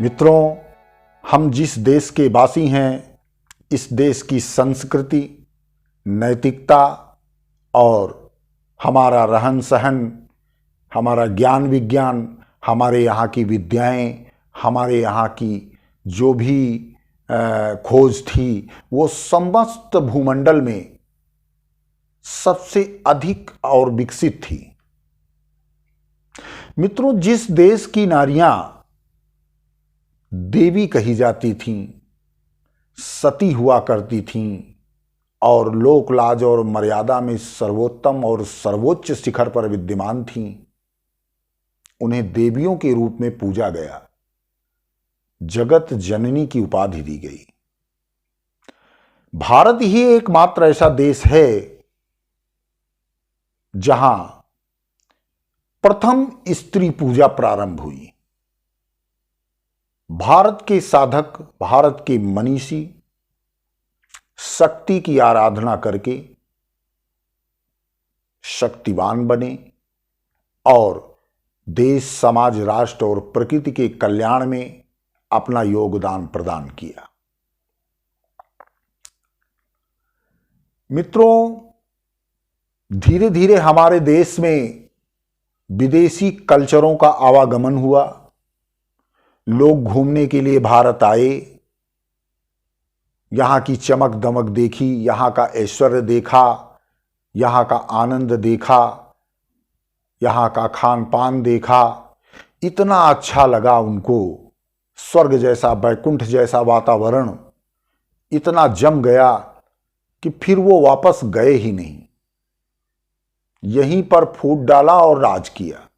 मित्रों, हम जिस देश के वासी हैं, इस देश की संस्कृति, नैतिकता और हमारा रहन सहन, हमारा ज्ञान विज्ञान, हमारे यहाँ की विद्याएं, हमारे यहाँ की जो भी खोज थी, वो समस्त भूमंडल में सबसे अधिक और विकसित थी। मित्रों, जिस देश की नारियां देवी कही जाती थीं, सती हुआ करती थीं और लोक लाज और मर्यादा में सर्वोत्तम और सर्वोच्च शिखर पर विद्यमान थीं, उन्हें देवियों के रूप में पूजा गया, जगत जननी की उपाधि दी गई। भारत ही एकमात्र ऐसा देश है जहां प्रथम स्त्री पूजा प्रारंभ हुई। भारत के साधक, भारत के मनीषी शक्ति की आराधना करके शक्तिवान बने और देश, समाज, राष्ट्र और प्रकृति के कल्याण में अपना योगदान प्रदान किया। मित्रों, धीरे धीरे हमारे देश में विदेशी कल्चरों का आवागमन हुआ। लोग घूमने के लिए भारत आए, यहां की चमक दमक देखी, यहां का ऐश्वर्य देखा, यहां का आनंद देखा, यहां का खान पान देखा। इतना अच्छा लगा उनको, स्वर्ग जैसा, वैकुंठ जैसा वातावरण इतना जम गया कि फिर वो वापस गए ही नहीं। यहीं पर फूट डाला और राज किया।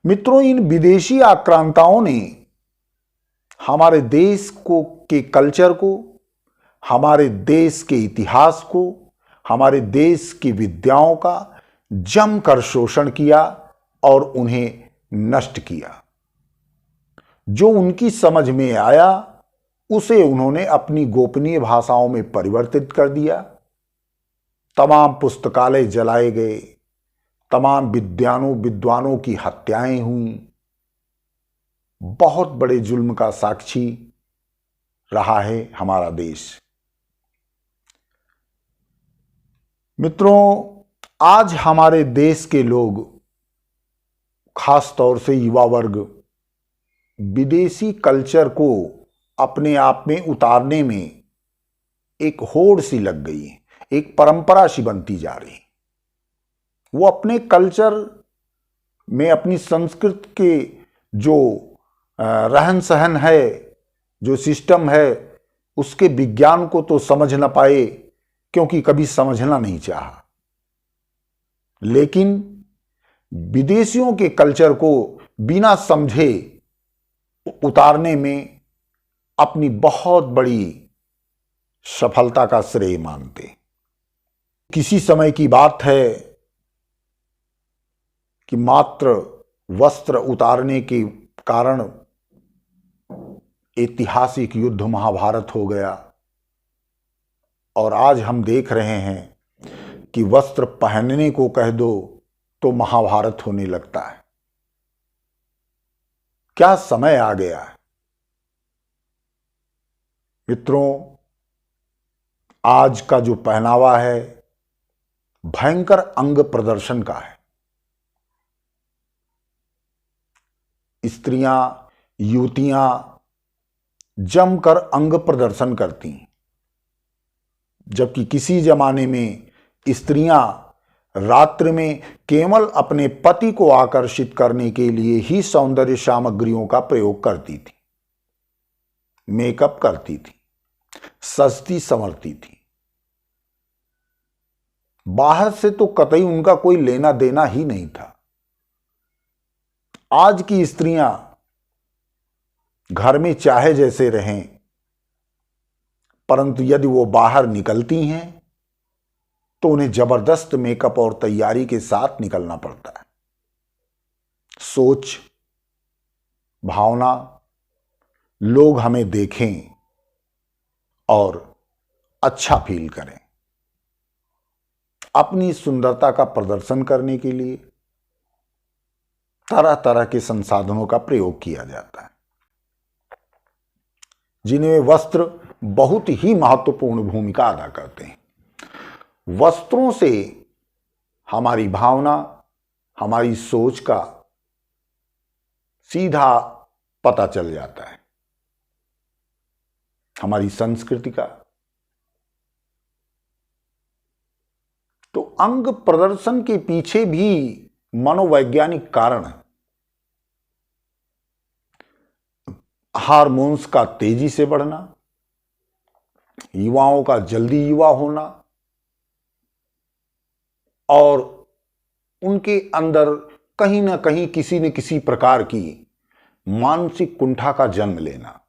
मित्रों, इन विदेशी आक्रांताओं ने हमारे देश के कल्चर को, हमारे देश के इतिहास को, हमारे देश की विद्याओं का जमकर शोषण किया और उन्हें नष्ट किया। जो उनकी समझ में आया उसे उन्होंने अपनी गोपनीय भाषाओं में परिवर्तित कर दिया। तमाम पुस्तकालय जलाए गए, तमाम विद्वानों की हत्याएं हुई। बहुत बड़े जुल्म का साक्षी रहा है हमारा देश। मित्रों, आज हमारे देश के लोग, खास तौर से युवा वर्ग, विदेशी कल्चर को अपने आप में उतारने में एक होड़ सी लग गई है, एक परंपरा सी बनती जा रही। वो अपने कल्चर में, अपनी संस्कृति के जो रहन सहन है, जो सिस्टम है, उसके विज्ञान को तो समझ ना पाए, क्योंकि कभी समझना नहीं चाहा। लेकिन विदेशियों के कल्चर को बिना समझे उतारने में अपनी बहुत बड़ी सफलता का श्रेय मानते। किसी समय की बात है कि मात्र वस्त्र उतारने के कारण ऐतिहासिक युद्ध महाभारत हो गया, और आज हम देख रहे हैं कि वस्त्र पहनने को कह दो तो महाभारत होने लगता है। क्या समय आ गया है। मित्रों, आज का जो पहनावा है भयंकर अंग प्रदर्शन का है। स्त्रियां, युवतियां जमकर अंग प्रदर्शन करती हैं, जबकि किसी जमाने में स्त्रियां रात्रि में केवल अपने पति को आकर्षित करने के लिए ही सौंदर्य सामग्रियों का प्रयोग करती थी, मेकअप करती थी, सजती संवरती थी। बाहर से तो कतई उनका कोई लेना देना ही नहीं था। आज की स्त्रियां घर में चाहे जैसे रहें, परंतु यदि वो बाहर निकलती हैं तो उन्हें जबरदस्त मेकअप और तैयारी के साथ निकलना पड़ता है। सोच, भावना, लोग हमें देखें और अच्छा फील करें। अपनी सुंदरता का प्रदर्शन करने के लिए तरह तरह के संसाधनों का प्रयोग किया जाता है, जिनमें वस्त्र बहुत ही महत्वपूर्ण भूमिका अदा करते हैं। वस्त्रों से हमारी भावना, हमारी सोच का सीधा पता चल जाता है, हमारी संस्कृति का। तो अंग प्रदर्शन के पीछे भी मनोवैज्ञानिक कारण है। हार्मोन्स का तेजी से बढ़ना, युवाओं का जल्दी युवा होना और उनके अंदर कहीं ना कहीं किसी न किसी प्रकार की मानसिक कुंठा का जन्म लेना,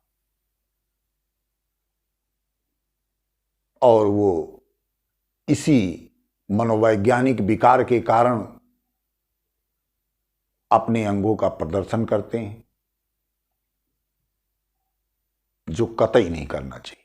और वो इसी मनोवैज्ञानिक विकार के कारण अपने अंगों का प्रदर्शन करते हैं, जो कतई नहीं करना चाहिए।